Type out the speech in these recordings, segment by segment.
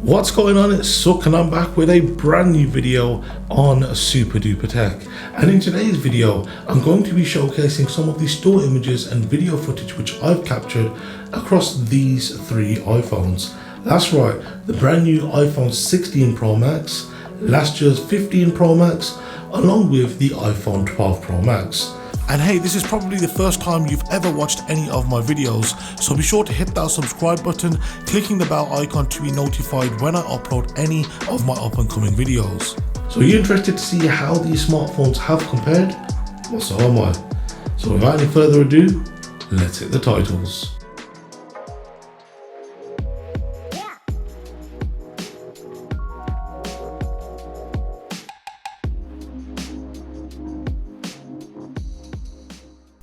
What's going on? It's Suck and I'm back with a brand new video on SuperDuprTech. And in today's video, I'm going to be showcasing some of the store images and video footage which I've captured across these three iPhones. That's right, the brand new iPhone 16 Pro Max, last year's 15 Pro Max, along with the iPhone 12 Pro Max. And hey, this is probably the first time you've ever watched any of my videos, so be sure to hit that subscribe button, clicking the bell icon to be notified when I upload any of my up and coming videos. So are you interested to see how these smartphones have compared? Well, so am I. So without any further ado, let's hit the titles.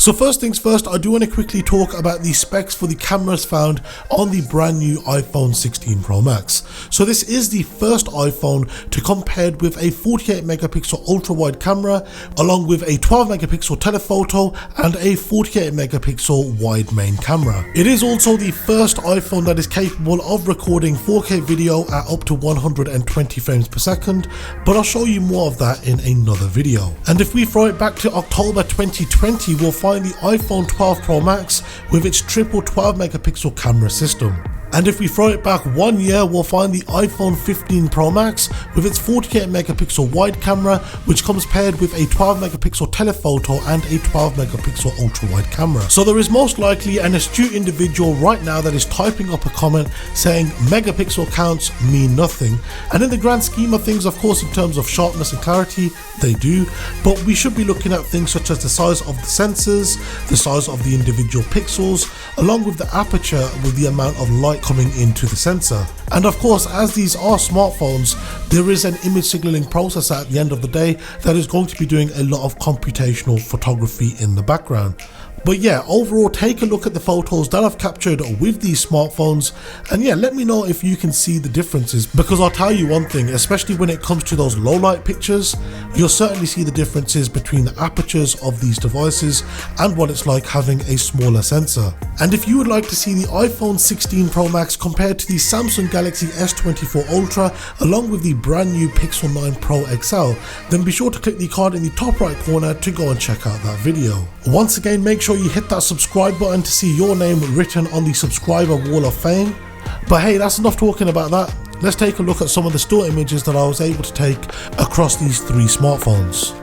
So first things first, I do want to quickly talk about the specs for the cameras found on the brand new iPhone 16 Pro Max. So this is the first iPhone to come paired with a 48 megapixel ultra wide camera, along with a 12 megapixel telephoto and a 48 megapixel wide main camera. It is also the first iPhone that is capable of recording 4K video at up to 120 frames per second, but I'll show you more of that in another video. And if we throw it back to October 2020, we'll find the iPhone 12 Pro Max with its triple 12 megapixel camera system. And if we throw it back 1 year, we'll find the iPhone 15 Pro Max with its 48 megapixel wide camera, which comes paired with a 12 megapixel telephoto and a 12 megapixel ultra wide camera. So there is most likely an astute individual right now that is typing up a comment saying megapixel counts mean nothing. And in the grand scheme of things, of course, in terms of sharpness and clarity, they do, but we should be looking at things such as the size of the sensors, the size of the individual pixels, along with the aperture with the amount of light coming into the sensor. And of course, as these are smartphones, there is an image signaling processor at the end of the day that is going to be doing a lot of computational photography in the background. But yeah, overall, take a look at the photos that I've captured with these smartphones, and yeah, let me know if you can see the differences, because I'll tell you one thing, especially when it comes to those low light pictures, you'll certainly see the differences between the apertures of these devices and what it's like having a smaller sensor. And if you would like to see the iPhone 16 Pro Max compared to the Samsung Galaxy S24 Ultra along with the brand new Pixel 9 Pro XL, then be sure to click the card in the top right corner to go and check out that video. Once again, make sure you hit that subscribe button to see your name written on the subscriber wall of fame. But hey, that's enough talking about that. Let's take a look at some of the store images that I was able to take across these three smartphones.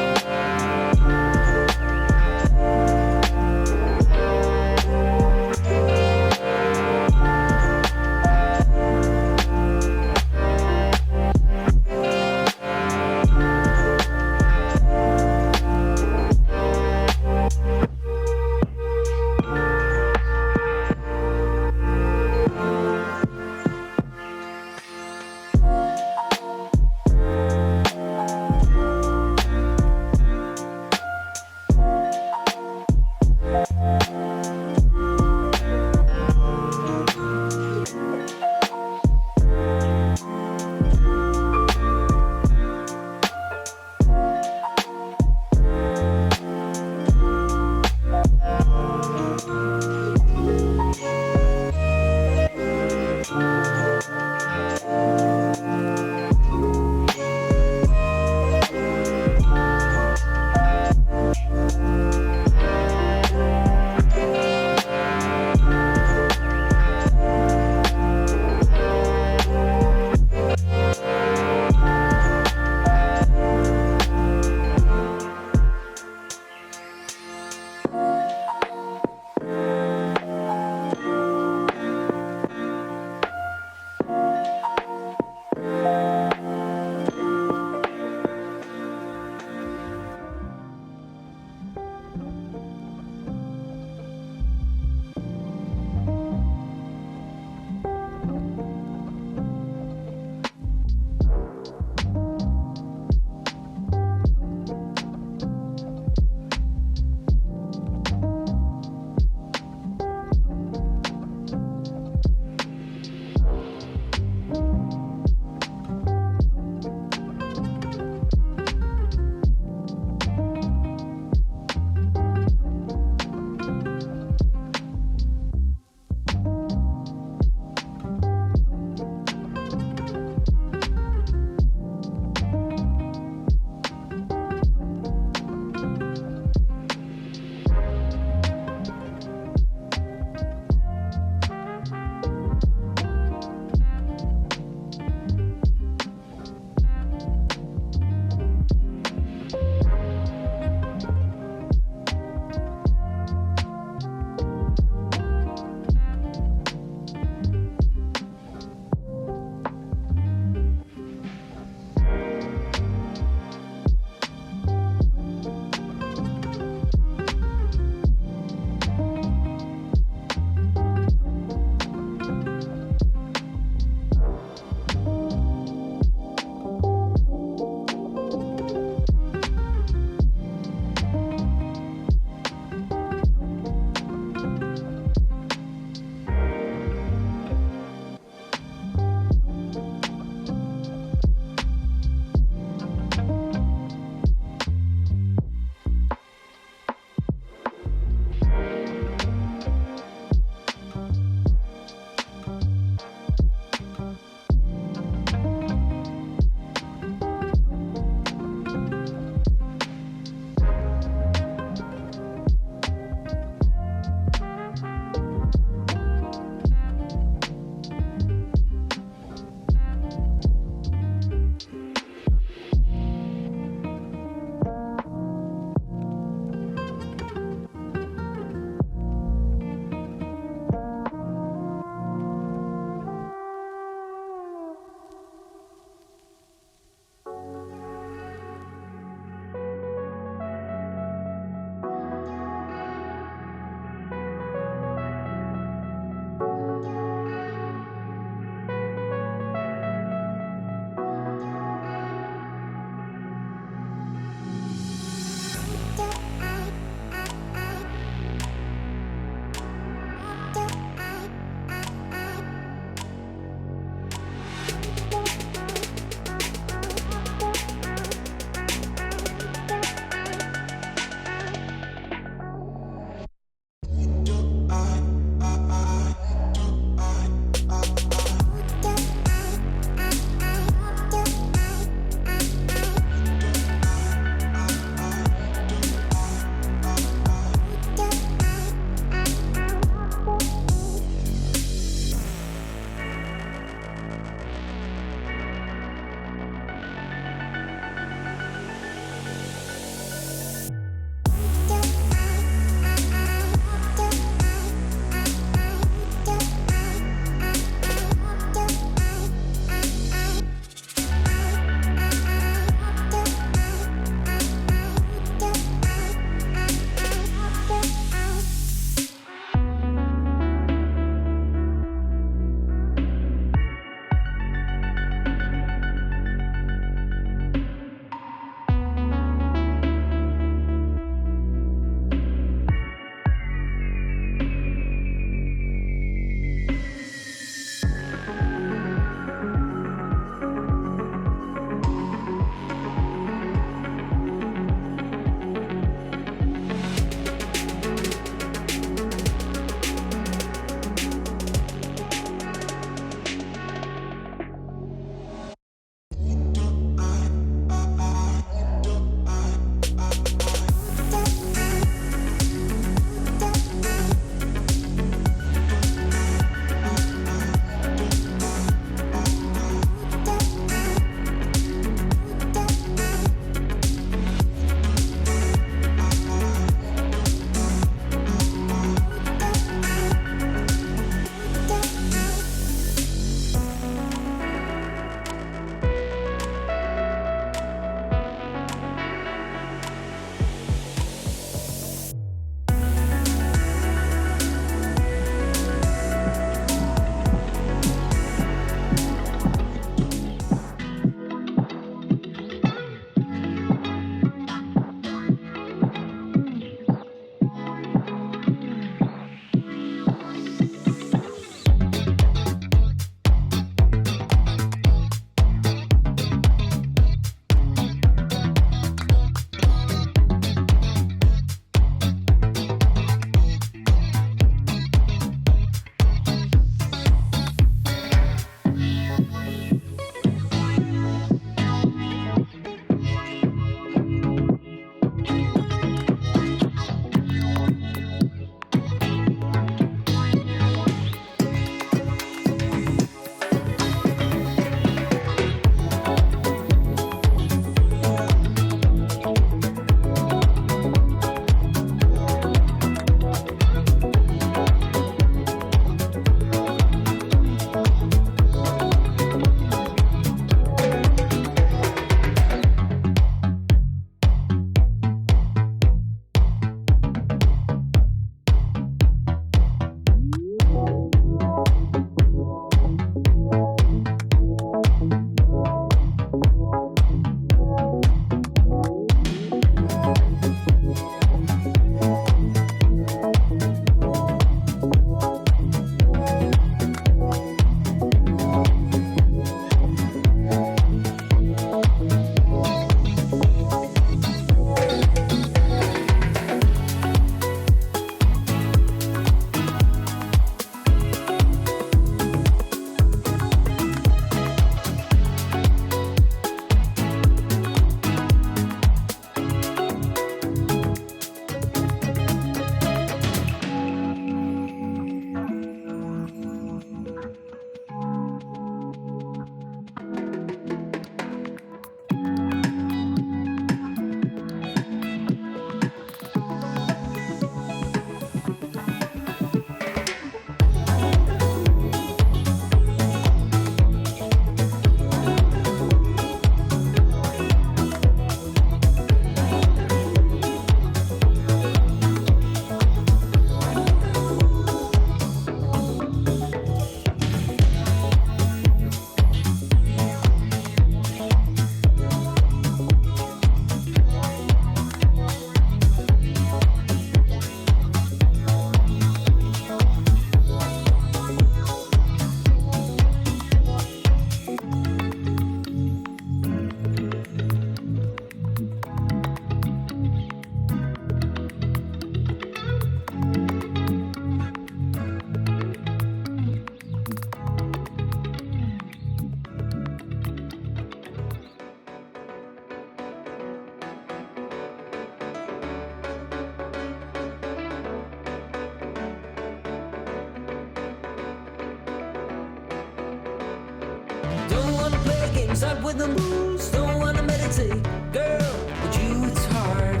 Start with the moves, don't wanna meditate. Girl, with you it's hard.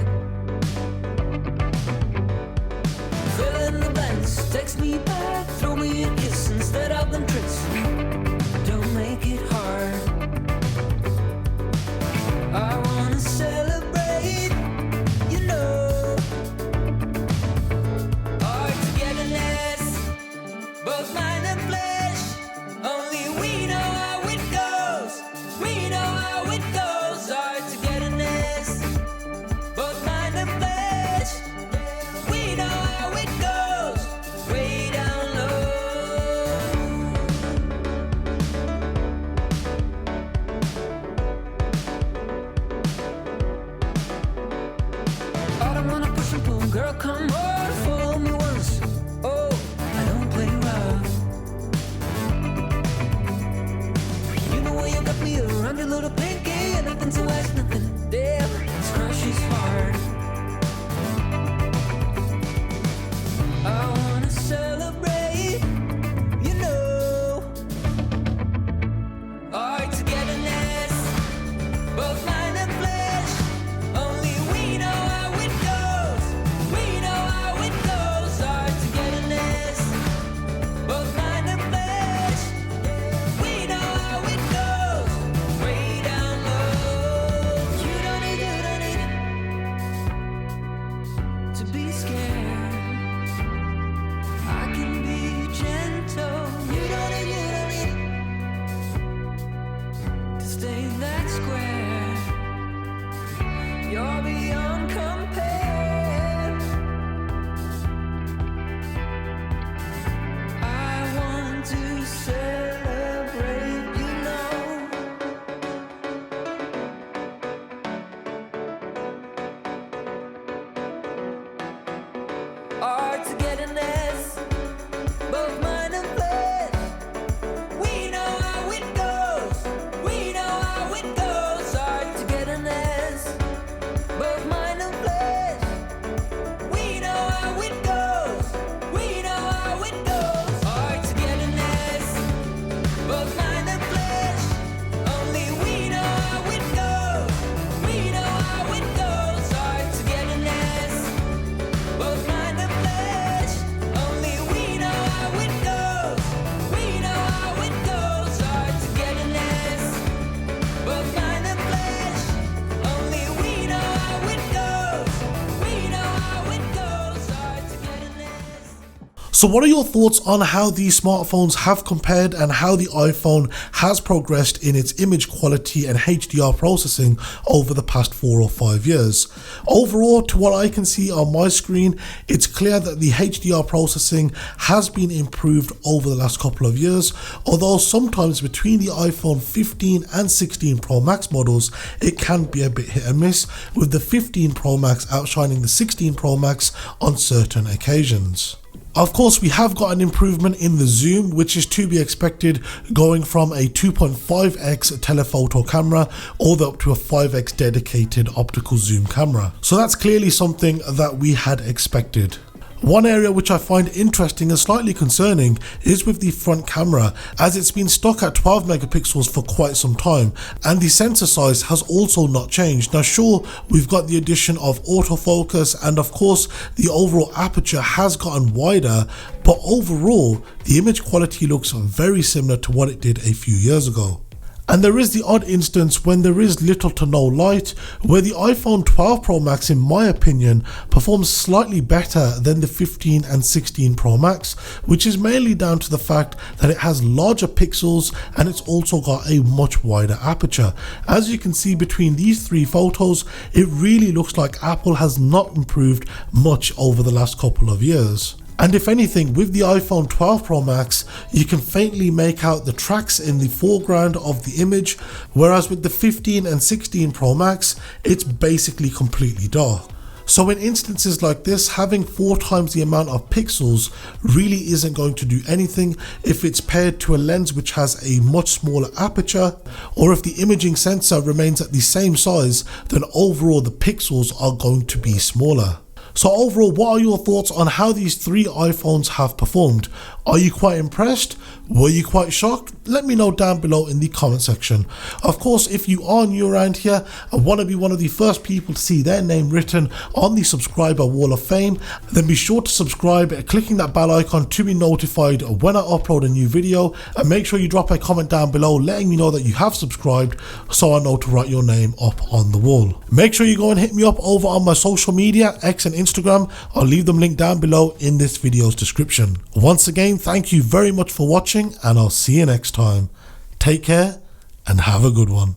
Fill in the blanks, text me back, throw me a kiss instead of them tricks. Don't make it hard. I wanna celebrate, you know. Our togetherness, both mind and flesh. Only we know how it goes. We know how it goes. Our togetherness, both mind and flesh. We know how it goes. Way down low. I don't wanna push and pull, girl, come on, fool me once. Oh, I don't play rough. You know where you got me around your little pinky, and nothing to ask, nothing. Damn, this crush is hard. I wanna celebrate, you know. Our togetherness, both mind and flesh. Only we know how it goes. We know how it goes. Our togetherness, both mind and flesh. We know how it goes. Way down low. You don't need to be scared. I can be gentle. You don't need to stay that square. You're beyond compare. I want to celebrate, you know. Our togetherness, both mind and flesh. We know how it goes. We know how it goes. Our togetherness, both mind and flesh. We know how it goes. We know how it goes. Our togetherness, both mind and flesh. Only we know how it goes. We know how it goes. Our togetherness, both mind and flesh. Only we know how it goes. We know how it goes. Our togetherness, both mind and flesh. Only we know how it goes. We know how it goes. Our togetherness. So what are your thoughts on how these smartphones have compared and how the iPhone has progressed in its image quality and HDR processing over the past 4 or 5 years? Overall, to what I can see on my screen, it's clear that the HDR processing has been improved over the last couple of years, although sometimes between the iPhone 15 and 16 Pro Max models, it can be a bit hit and miss, with the 15 Pro Max outshining the 16 Pro Max on certain occasions. Of course, we have got an improvement in the zoom, which is to be expected, going from a 2.5x telephoto camera all the way up to a 5x dedicated optical zoom camera. So that's clearly something that we had expected. One area which I find interesting and slightly concerning is with the front camera, as it's been stuck at 12 megapixels for quite some time, and the sensor size has also not changed. Now sure, we've got the addition of autofocus, and of course the overall aperture has gotten wider, but overall the image quality looks very similar to what it did a few years ago. And there is the odd instance when there is little to no light, where the iPhone 12 Pro Max, in my opinion, performs slightly better than the 15 and 16 Pro Max, which is mainly down to the fact that it has larger pixels and it's also got a much wider aperture. As you can see between these three photos, it really looks like Apple has not improved much over the last couple of years. And if anything, with the iPhone 12 Pro Max, you can faintly make out the tracks in the foreground of the image, whereas with the 15 and 16 Pro Max, it's basically completely dark. So in instances like this, having 4 times the amount of pixels really isn't going to do anything if it's paired to a lens which has a much smaller aperture, or if the imaging sensor remains at the same size, then overall the pixels are going to be smaller. So overall, what are your thoughts on how these three iPhones have performed? Are you quite impressed? Were you quite shocked? Let me know down below in the comment section. Of course, if you are new around here and want to be one of the first people to see their name written on the subscriber wall of fame, then be sure to subscribe, clicking that bell icon to be notified when I upload a new video, and make sure you drop a comment down below letting me know that you have subscribed so I know to write your name up on the wall. Make sure you go and hit me up over on my social media, X and Instagram. I'll leave them linked down below in this video's description. Once again, thank you very much for watching, and I'll see you next time. Take care and have a good one.